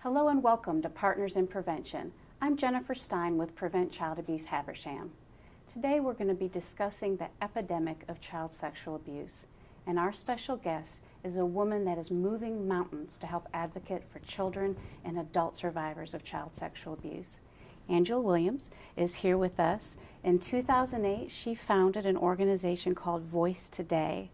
Hello and welcome to Partners in Prevention. I'm Jennifer Stein with Prevent Child Abuse Habersham. Today we're going to be discussing the epidemic of child sexual abuse, and our special guest is a woman that is moving mountains to help advocate for children and adult survivors of child sexual abuse. Angela Williams is here with us. In 2008, she founded an organization called Voice Today.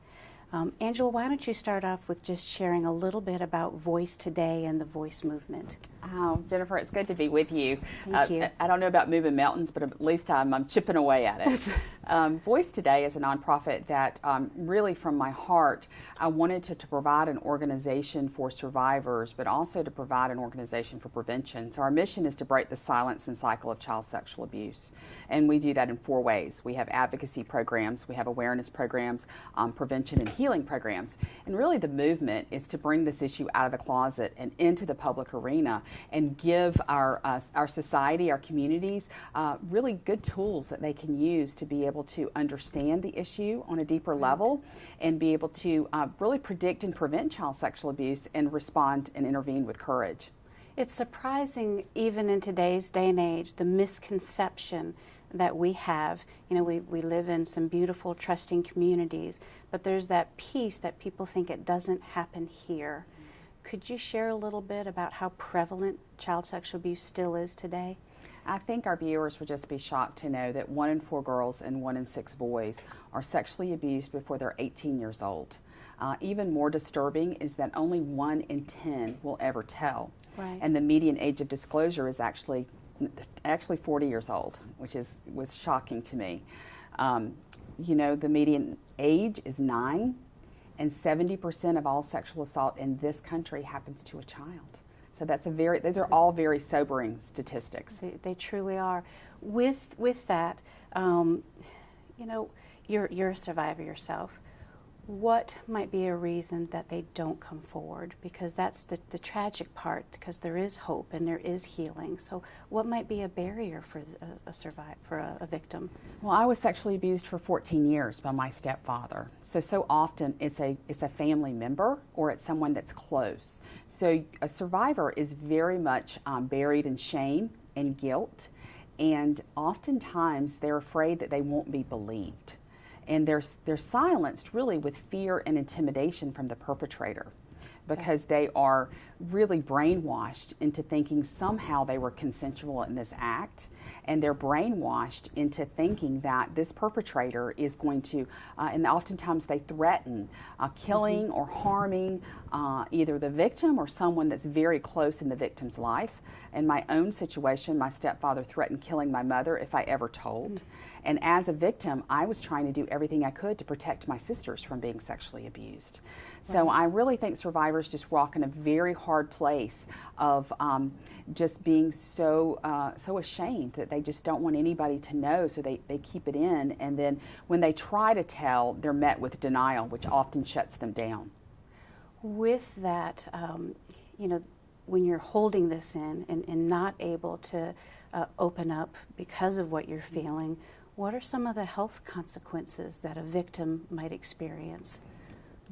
Angela, why don't you start off with just sharing a little bit about Voice Today and the Voice movement? Oh, Jennifer, it's good to be with you. Thank you. I don't know about moving mountains, but at least I'm chipping away at it. Voice Today is a nonprofit that really from my heart, I wanted to provide an organization for survivors, but also to provide an organization for prevention. So our mission is to break the silence and cycle of child sexual abuse. And we do that in 4 ways. We have advocacy programs, we have awareness programs, prevention and healing programs. And really the movement is to bring this issue out of the closet and into the public arena and give our society, our communities, really good tools that they can use to be able to understand the issue on a deeper level and be able to really predict and prevent child sexual abuse and respond and intervene with courage. It's surprising, even in today's day and age, the misconception that we have. You know, we live in some beautiful, trusting communities, but there's that piece that people think it doesn't happen here. Could you share a little bit about how prevalent child sexual abuse still is today? I think our viewers would just be shocked to know that 1 in 4 girls and 1 in 6 boys are sexually abused before they're 18 years old. Even more disturbing is that only 1 in 10 will ever tell. Right. And the median age of disclosure is actually 40 years old, which was shocking to me. You know, the median age is 9, and 70% of all sexual assault in this country happens to a child. So those are all very sobering statistics. They truly are. With that, you know, you're a survivor yourself. What might be a reason that they don't come forward? Because that's the tragic part, because there is hope and there is healing. So what might be a barrier for a victim? Well, I was sexually abused for 14 years by my stepfather. So often it's a family member or it's someone that's close. So a survivor is very much buried in shame and guilt, and oftentimes they're afraid that they won't be believed. And they're silenced really with fear and intimidation from the perpetrator, because they are really brainwashed into thinking somehow they were consensual in this act, and they're brainwashed into thinking that this perpetrator is going to, and oftentimes they threaten killing or harming either the victim or someone that's very close in the victim's life. In my own situation, my stepfather threatened killing my mother if I ever told. And as a victim, I was trying to do everything I could to protect my sisters from being sexually abused. So I really think survivors just walk in a very hard place of just being so ashamed that they just don't want anybody to know, so they keep it in. And then when they try to tell, they're met with denial, which often shuts them down. With that, you know, when you're holding this in and not able to open up because of what you're feeling, what are some of the health consequences that a victim might experience?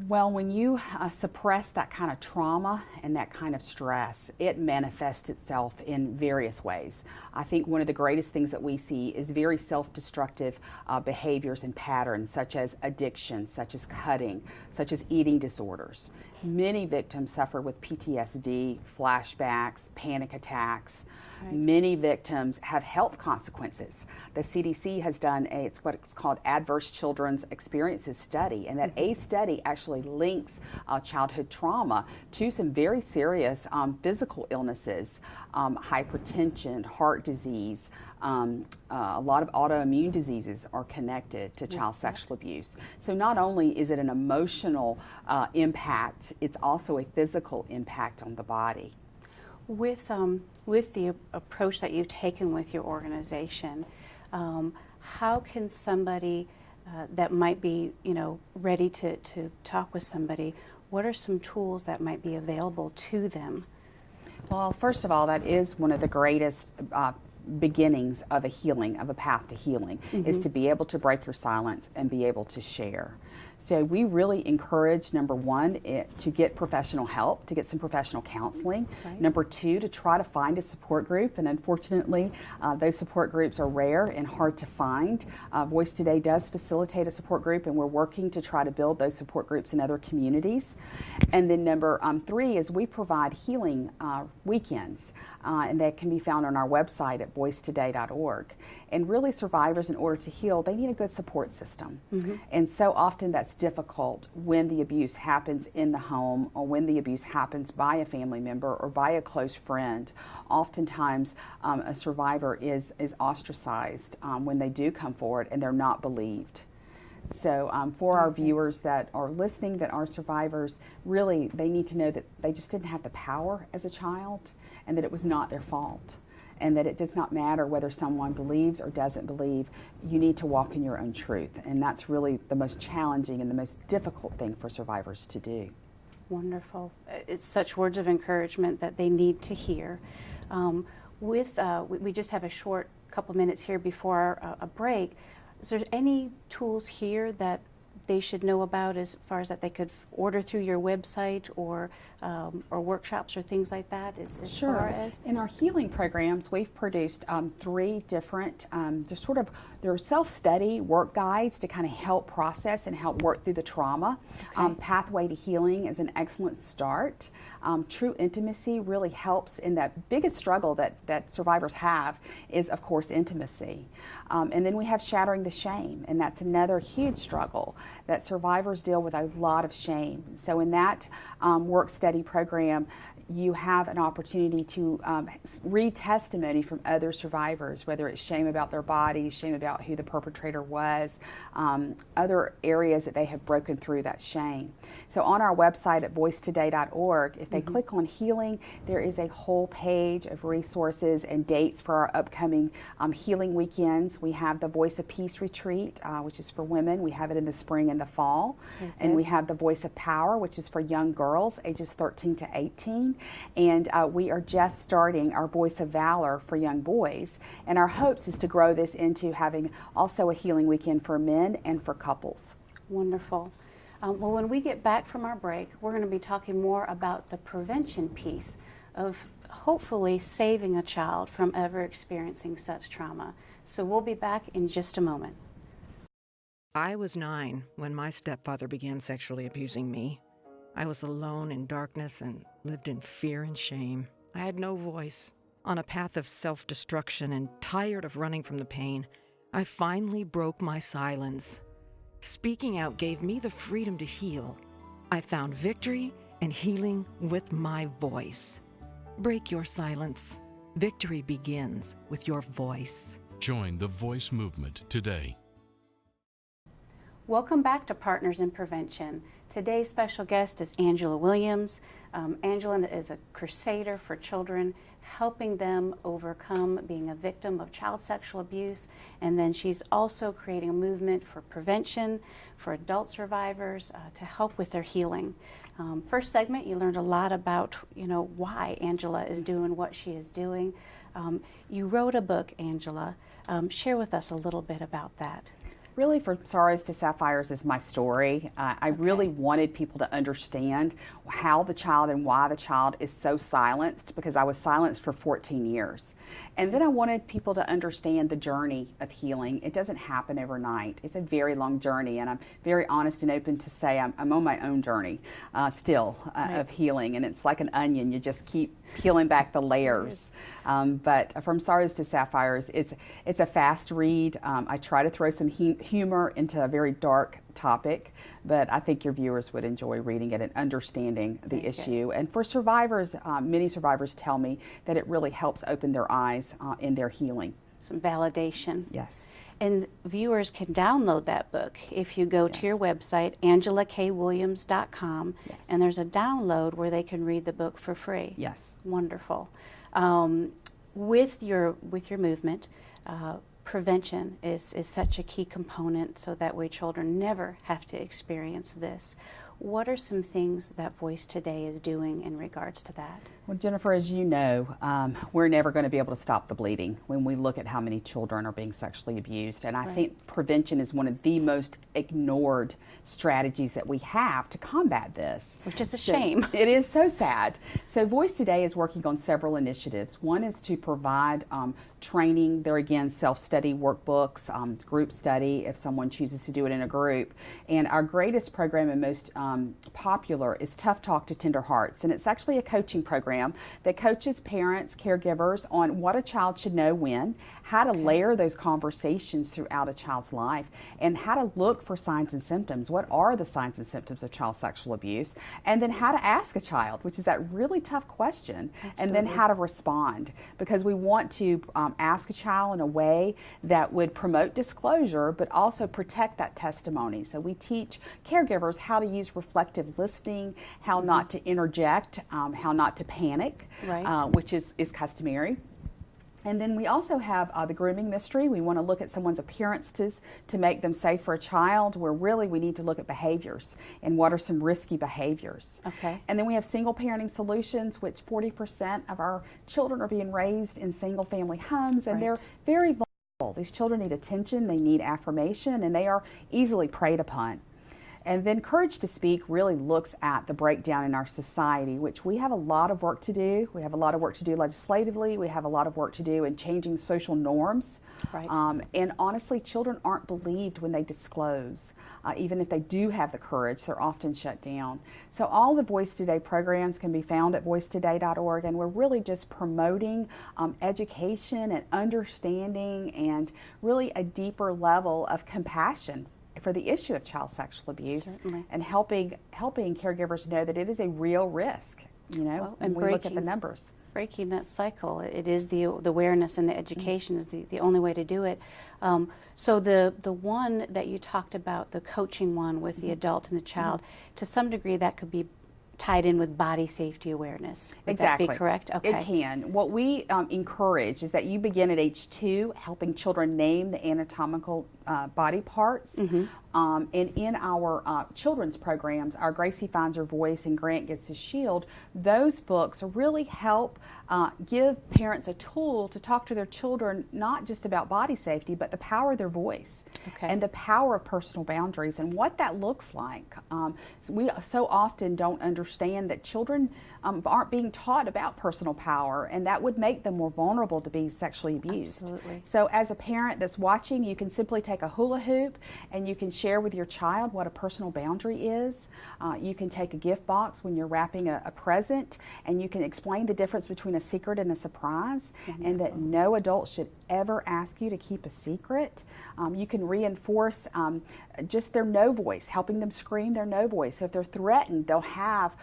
Well, when you suppress that kind of trauma and that kind of stress, it manifests itself in various ways. I think one of the greatest things that we see is very self-destructive behaviors and patterns, such as addiction, such as cutting, such as eating disorders. Many victims suffer with PTSD, flashbacks, panic attacks. Right. Many victims have health consequences. The CDC has done it's called Adverse Children's Experiences Study, and that A study actually links childhood trauma to some very serious physical illnesses, hypertension, heart disease. A lot of autoimmune diseases are connected to child sexual abuse. So not only is it an emotional impact, it's also a physical impact on the body. With the approach that you've taken with your organization, how can somebody that might be, you know, ready to talk with somebody, what are some tools that might be available to them? Well, first of all, that is one of the greatest beginnings of a healing, of a path to healing, is to be able to break your silence and be able to share. So we really encourage, number one, to get professional help, to get some professional counseling. Right. Number two, to try to find a support group, and unfortunately, those support groups are rare and hard to find. Voice Today does facilitate a support group, and we're working to try to build those support groups in other communities. And then number three is we provide healing weekends, and that can be found on our website at voicetoday.org. And really, survivors, in order to heal, they need a good support system. Mm-hmm. And so often that's difficult when the abuse happens in the home, or when the abuse happens by a family member or by a close friend. Oftentimes, a survivor is ostracized when they do come forward, and they're not believed. So for our viewers that are listening, that are survivors, really, they need to know that they just didn't have the power as a child, and that it was not their fault. And that it does not matter whether someone believes or doesn't believe. You need to walk in your own truth. And that's really the most challenging and the most difficult thing for survivors to do. Wonderful. It's such words of encouragement that they need to hear. We just have a short couple minutes here before a break. Is there any tools here that they should know about, as far as that they could order through your website, or workshops or things like that? Sure. Far as in our healing programs, we've produced 3 different, they're self-study work guides to kind of help process and help work through the trauma. Okay. Pathway to Healing is an excellent start. True Intimacy really helps in that biggest struggle that survivors have is, of course, intimacy. And then we have Shattering the Shame, and that's another huge struggle that survivors deal with, a lot of shame. So in that work study program, you have an opportunity to read testimony from other survivors, whether it's shame about their bodies, shame about who the perpetrator was, other areas that they have broken through that shame. So on our website at voicetoday.org, if they click on healing, there is a whole page of resources and dates for our upcoming healing weekends. We have the Voice of Peace retreat, which is for women. We have it in the spring and the fall. And we have the Voice of Power, which is for young girls ages 13 to 18. And we are just starting our Voice of Valor for young boys. And our hopes is to grow this into having also a healing weekend for men and for couples. Wonderful. Well, when we get back from our break, we're going to be talking more about the prevention piece of hopefully saving a child from ever experiencing such trauma. So we'll be back in just a moment. I was 9 when my stepfather began sexually abusing me. I was alone in darkness and lived in fear and shame. I had no voice. On a path of self-destruction and tired of running from the pain, I finally broke my silence. Speaking out gave me the freedom to heal. I found victory and healing with my voice. Break your silence. Victory begins with your voice. Join the Voice movement today. Welcome back to Partners in Prevention. Today's special guest is Angela Williams. Angela is a crusader for children, helping them overcome being a victim of child sexual abuse. And then she's also creating a movement for prevention for adult survivors to help with their healing. First segment, you learned a lot about, why Angela is doing what she is doing. You wrote a book, Angela. Share with us a little bit about that. Really, From Sorrows to Sapphires is my story. I really wanted people to understand how the child and why the child is so silenced, because I was silenced for 14 years. And then I wanted people to understand the journey of healing. It doesn't happen overnight. It's a very long journey, and I'm very honest and open to say I'm on my own journey still of healing, and it's like an onion. You just keep peeling back the layers. But From Sorrows to Sapphires, it's a fast read. I try to throw some humor into a very dark topic, but I think your viewers would enjoy reading it and understanding the issue. And for survivors, many survivors tell me that it really helps open their eyes in their healing. Some validation. Yes. And viewers can download that book if you go to your website, angelakwilliams.com, and there's a download where they can read the book for free. Yes. Wonderful. With your movement, prevention is such a key component, so that way children never have to experience this. What are some things that Voice Today is doing in regards to that? Well, Jennifer, as you know, we're never going to be able to stop the bleeding when we look at how many children are being sexually abused. And I think prevention is one of the most ignored strategies that we have to combat this. Which is a shame. It is so sad. So Voice Today is working on several initiatives. One is to provide training. There again, self-study workbooks, group study if someone chooses to do it in a group. And our greatest program and most popular is Tough Talk to Tender Hearts. And it's actually a coaching program that coaches parents, caregivers on what a child should know when, how to layer those conversations throughout a child's life, and how to look for signs and symptoms. What are the signs and symptoms of child sexual abuse? And then how to ask a child, which is that really tough question, and then how to respond. Because we want to ask a child in a way that would promote disclosure, but also protect that testimony. So we teach caregivers how to use reflective listening, how not to interject, how not to panic, which is customary. And then we also have the grooming mystery. We want to look at someone's appearances to make them safe for a child, where really we need to look at behaviors and what are some risky behaviors. Okay. And then we have single parenting solutions, which 40% of our children are being raised in single family homes, and they're very vulnerable. These children need attention, they need affirmation, and they are easily preyed upon. And then Courage to Speak really looks at the breakdown in our society, which we have a lot of work to do. We have a lot of work to do legislatively. We have a lot of work to do in changing social norms. And honestly, children aren't believed when they disclose. Even if they do have the courage, they're often shut down. So all the Voice Today programs can be found at voicetoday.org, and we're really just promoting education and understanding and really a deeper level of compassion for the issue of child sexual abuse, and helping caregivers know that it is a real risk, when we look at the numbers. Breaking that cycle, it is the awareness and the education is the only way to do it. So the one that you talked about, the coaching one with the adult and the child, to some degree that could be tied in with body safety awareness. Would that be correct? Okay. It can. What we encourage is that you begin at age 2, helping children name the anatomical body parts. And in our children's programs, our Gracie Finds Her Voice and Grant Gets His Shield, those books really help give parents a tool to talk to their children, not just about body safety, but the power of their voice and the power of personal boundaries and what that looks like. We so often don't understand that children aren't being taught about personal power, and that would make them more vulnerable to be sexually abused. Absolutely. So as a parent that's watching, you can simply take a hula hoop and you can share with your child what a personal boundary is. You can take a gift box when you're wrapping a present, and you can explain the difference between a secret and a surprise, and that no adult should ever ask you to keep a secret. You can reinforce just their no voice, helping them scream their no voice. So if they're threatened, they'll have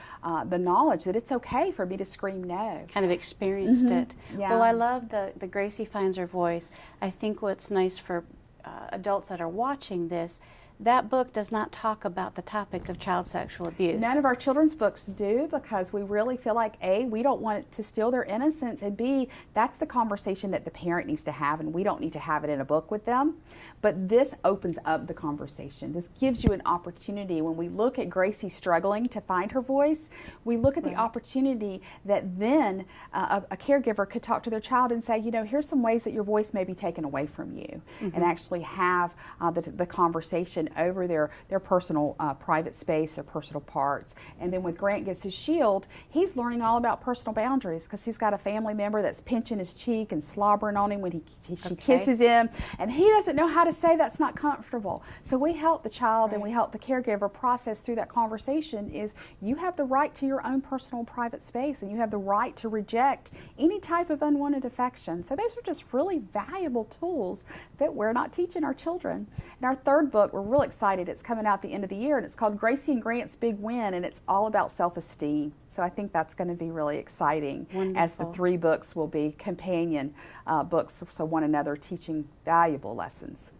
the knowledge that it's okay for me to scream no. Kind of experienced it. Yeah. Well, I love the Gracie Finds Her Voice. I think what's nice for adults that are watching this, that book does not talk about the topic of child sexual abuse. None of our children's books do, because we really feel like, A, we don't want it to steal their innocence, and B, that's the conversation that the parent needs to have, and we don't need to have it in a book with them. But this opens up the conversation. This gives you an opportunity. When we look at Gracie struggling to find her voice, we look at the opportunity that then a caregiver could talk to their child and say, here's some ways that your voice may be taken away from you, and actually have the conversation over their personal private space, their personal parts. And then with Grant Gets His Shield, he's learning all about personal boundaries, because he's got a family member that's pinching his cheek and slobbering on him when she kisses him, and he doesn't know how to say that's not comfortable. So we help the child and we help the caregiver process through that conversation is you have the right to your own personal private space, and you have the right to reject any type of unwanted affection. So those are just really valuable tools that we're not teaching our children. And our third book, we're really excited. It's coming out at the end of the year, and it's called Gracie and Grant's Big Win, and it's all about self-esteem. So I think that's going to be really exciting. Wonderful. As the 3 books will be companion books, so one another teaching valuable lessons.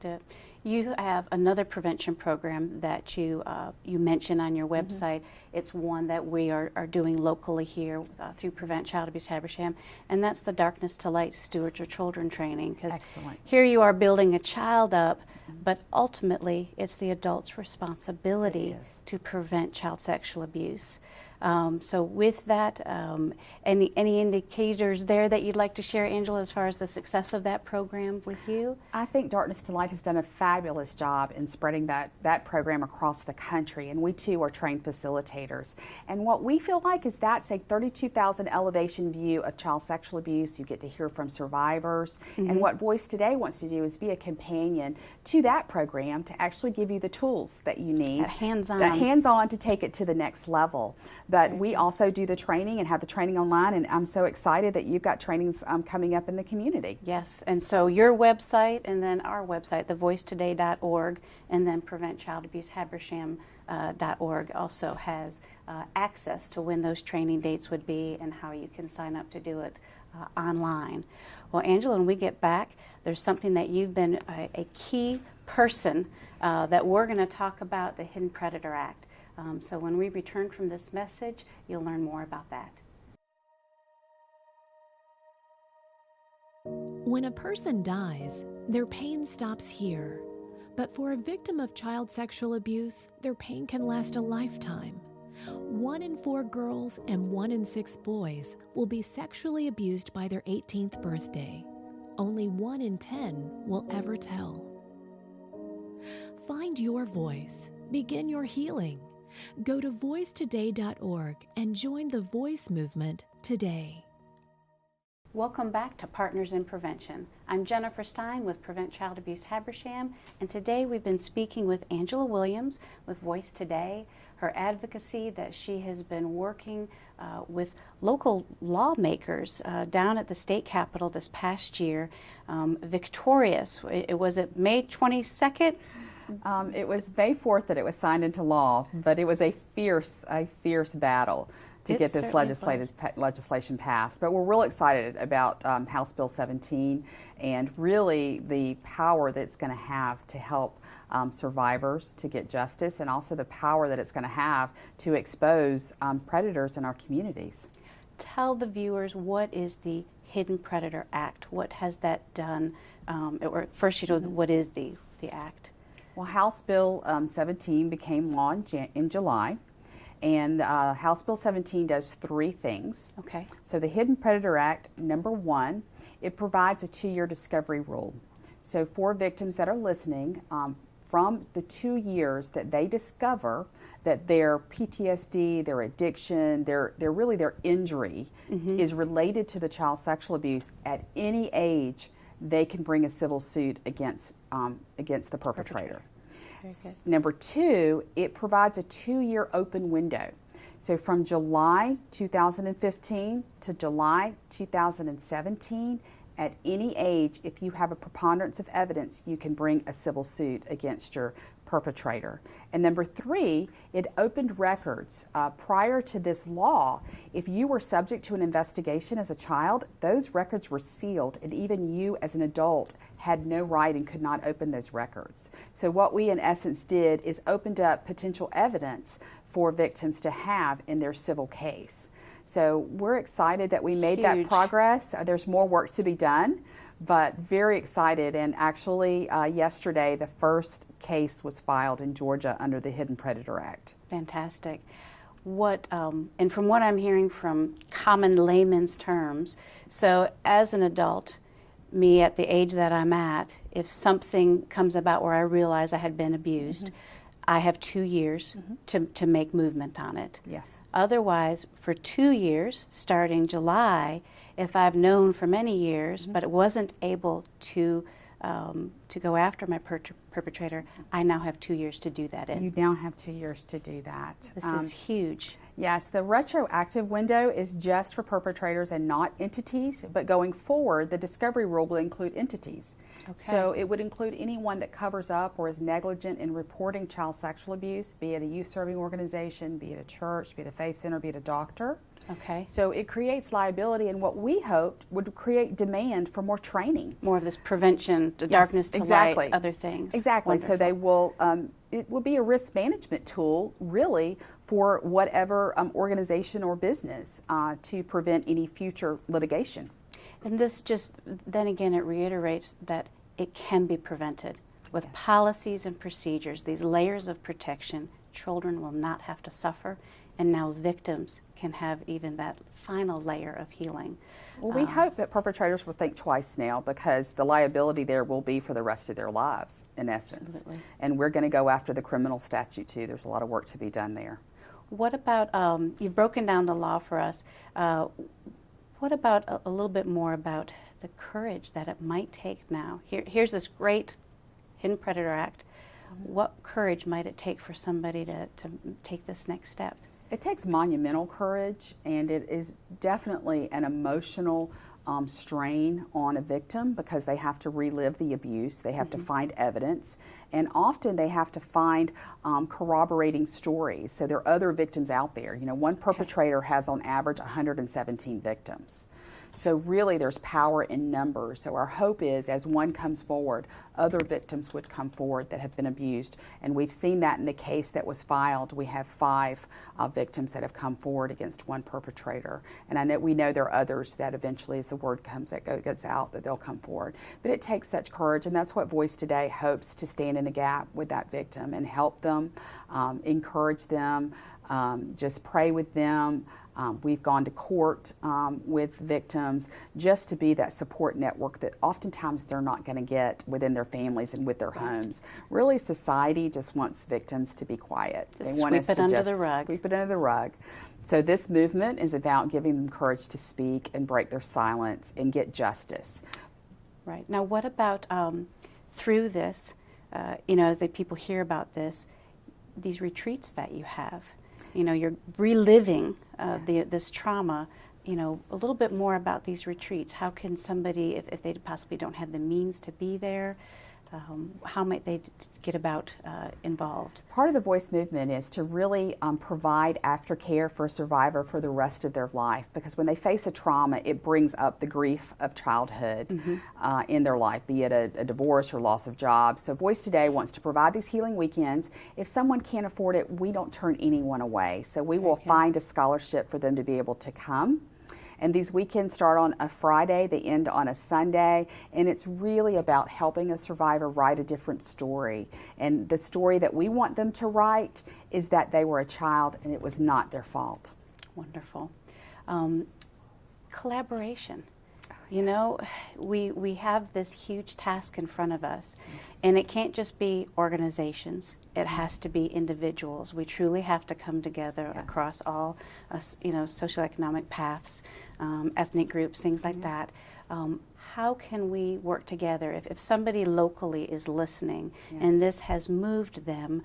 You have another prevention program that you mentioned on your website. It's one that we are doing locally here through Prevent Child Abuse Habersham, and that's the Darkness to Light Stewards of Children training. Because Excellent. here you are building a child up, but ultimately it's the adult's responsibility to prevent child sexual abuse. So with that, any indicators there that you'd like to share, Angela, as far as the success of that program with you? I think Darkness to Light has done a fabulous job in spreading that program across the country, and we too are trained facilitators. And what we feel like is that's a 32,000 elevation view of child sexual abuse. You get to hear from survivors, and what Voice Today wants to do is be a companion to that program to actually give you the tools that you need. Hands-on to take it to the next level. But we also do the training and have the training online, and I'm so excited that you've got trainings coming up in the community. Yes, and so your website and then our website, thevoicetoday.org, and then preventchildabusehabersham.org also has access to when those training dates would be and how you can sign up to do it online. Well, Angela, when we get back, there's something that you've been a key person that we're going to talk about, the Hidden Predator Act. So when we return from this message, you'll learn more about that. When a person dies, their pain stops here. But for a victim of child sexual abuse, their pain can last a lifetime. 1 in 4 girls and 1 in 6 boys will be sexually abused by their 18th birthday. Only 1 in 10 will ever tell. Find your voice. Begin your healing. Go to voicetoday.org and join the voice movement today. Welcome back to Partners in Prevention. I'm Jennifer Stein with Prevent Child Abuse Habersham, and today we've been speaking with Angela Williams with Voice Today, her advocacy that she has been working with local lawmakers down at the state capitol this past year, victorious. Was it May 22nd? It was May 4th that it was signed into law, but it was a fierce battle to get this legislation passed. But we're real excited about House Bill 17 and really the power that it's going to have to help survivors to get justice, and also the power that it's going to have to expose predators in our communities. Tell the viewers, what is the Hidden Predator Act? What has that done? Or first, what is the act? Well, House Bill 17 became law in July, and House Bill 17 does 3 things. Okay. So the Hidden Predator Act, number 1, it provides a 2-year discovery rule. So for victims that are listening, from the 2 years that they discover that their PTSD, their addiction, their injury is related to the child sexual abuse, at any age, they can bring a civil suit against the perpetrator. Very good. Number 2, it provides a 2-year open window. So from July 2015 to July 2017, at any age, if you have a preponderance of evidence, you can bring a civil suit against your perpetrator. And number 3, it opened records. Prior to this law, if you were subject to an investigation as a child, those records were sealed, and even you as an adult had no right and could not open those records. So what we in essence did is opened up potential evidence for victims to have in their civil case. So we're excited that we made that progress. There's more work to be done, but very excited. And actually yesterday the first case was filed in Georgia under the Hidden Predator Act. Fantastic. And from what I'm hearing from common layman's terms, so as an adult, me at the age that I'm at, if something comes about where I realize I had been abused, I have 2 years to make movement on it. Yes. Otherwise, for 2 years, starting July, if I've known for many years, but it wasn't able to go after my perpetrator, I now have 2 years to do that in. You now have 2 years to do that. This is huge. Yes, the retroactive window is just for perpetrators and not entities, but going forward, the discovery rule will include entities. Okay. So it would include anyone that covers up or is negligent in reporting child sexual abuse, be it a youth serving organization, be it a church, be it a faith center, be it a doctor. Okay. So it creates liability, and what we hoped would create demand for more training. More of this prevention, the Yes, darkness to exactly. light, other things. Exactly. So Wonderful. they will, it will be a risk management tool, really, for whatever organization or business to prevent any future litigation. And this just, then again, it reiterates that it can be prevented. With policies and procedures, these layers of protection, children will not have to suffer, and now victims can have even that final layer of healing. Well, we hope that perpetrators will think twice now, because the liability there will be for the rest of their lives, in essence. Absolutely. And we're going to go after the criminal statute, too. There's a lot of work to be done there. What about, you've broken down the law for us, what about a little bit more about the courage that it might take now? Here's this great Hidden Predator Act. What courage might it take for somebody to take this next step? It takes monumental courage, and it is definitely an emotional strain on a victim, because they have to relive the abuse, they have to find evidence, and often they have to find corroborating stories. So there are other victims out there. You know, one perpetrator has on average 117 victims. So really there's power in numbers. So our hope is, as one comes forward, other victims would come forward that have been abused. And we've seen that in the case that was filed. We have 5 victims that have come forward against one perpetrator. And I know we know there are others that eventually, as the word gets out, that they'll come forward. But it takes such courage, and that's what Voice Today hopes to stand in the gap with that victim and help them, encourage them, just pray with them. We've gone to court with victims, just to be that support network that oftentimes they're not going to get within their families and with their homes. Really, society just wants victims to be quiet. Just they want sweep us it to under just the rug. sweep it under the rug. So this movement is about giving them courage to speak and break their silence and get justice. Right. Now, what about through this, you know, as people hear about this, these retreats that you have? You know, you're reliving this trauma. You know, a little bit more about these retreats. How can somebody, if they possibly don't have the means to be there, how might they get about involved? Part of the Voice movement is to really provide aftercare for a survivor for the rest of their life, because when they face a trauma, it brings up the grief of childhood in their life, be it a divorce or loss of job. So Voice Today wants to provide these healing weekends. If someone can't afford it, we don't turn anyone away. So we will find a scholarship for them to be able to come. And these weekends start on a Friday, they end on a Sunday, and it's really about helping a survivor write a different story. And the story that we want them to write is that they were a child and it was not their fault. Wonderful. Collaboration. You know, we have this huge task in front of us, and it can't just be organizations. It has to be individuals. We truly have to come together across all, you know, socioeconomic paths, ethnic groups, things like that. How can we work together? If somebody locally is listening and this has moved them,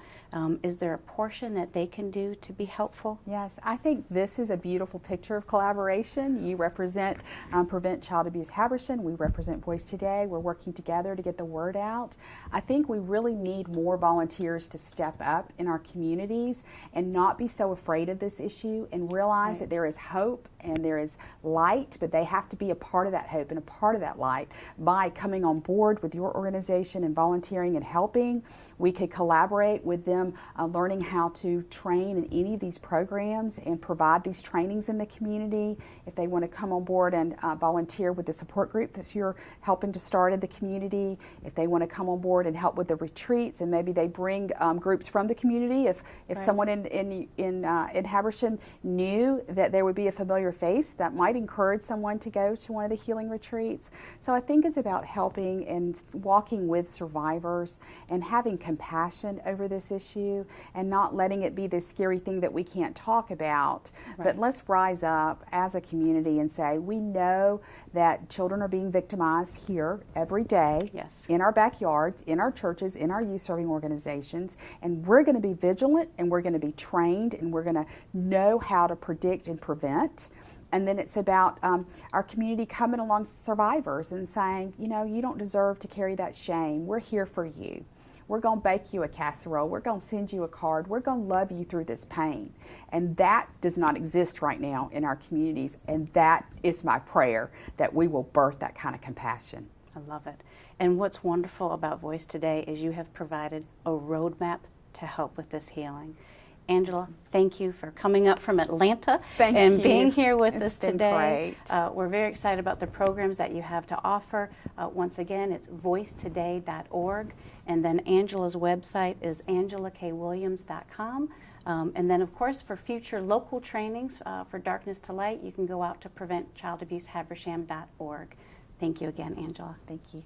is there a portion that they can do to be helpful? Yes, I think this is a beautiful picture of collaboration. You represent Prevent Child Abuse Habersham. We represent Voice Today. We're working together to get the word out. I think we really need more volunteers to step up in our communities and not be so afraid of this issue, and realize that there is hope and there is light, but they have to be a part of that hope and a part of that light by coming on board with your organization and volunteering and helping. We could collaborate with them, learning how to train in any of these programs and provide these trainings in the community. If they want to come on board and volunteer with the support group that you're helping to start in the community, if they want to come on board and help with the retreats, and maybe they bring groups from the community. If someone in Habersham knew that there would be a familiar face, that might encourage someone to go to one of the healing retreats. So I think it's about helping and walking with survivors and having compassion over this issue, and not letting it be this scary thing that we can't talk about. But let's rise up as a community and say, we know that children are being victimized here every day, in our backyards, in our churches, in our youth serving organizations, and we're going to be vigilant, and we're going to be trained, and we're going to know how to predict and prevent. And then it's about our community coming along survivors and saying, you know, you don't deserve to carry that shame. We're here for you. We're going to bake you a casserole. We're going to send you a card. We're going to love you through this pain. And that does not exist right now in our communities, and that is my prayer, that we will birth that kind of compassion. I love it. And what's wonderful about Voice Today is you have provided a roadmap to help with this healing. Angela, thank you for coming up from Atlanta and being here with us today. We're very excited about the programs that you have to offer. Once again, it's voicetoday.org, and then Angela's website is angelakwilliams.com. And then, of course, for future local trainings for Darkness to Light, you can go out to preventchildabusehabersham.org. Thank you again, Angela. Thank you.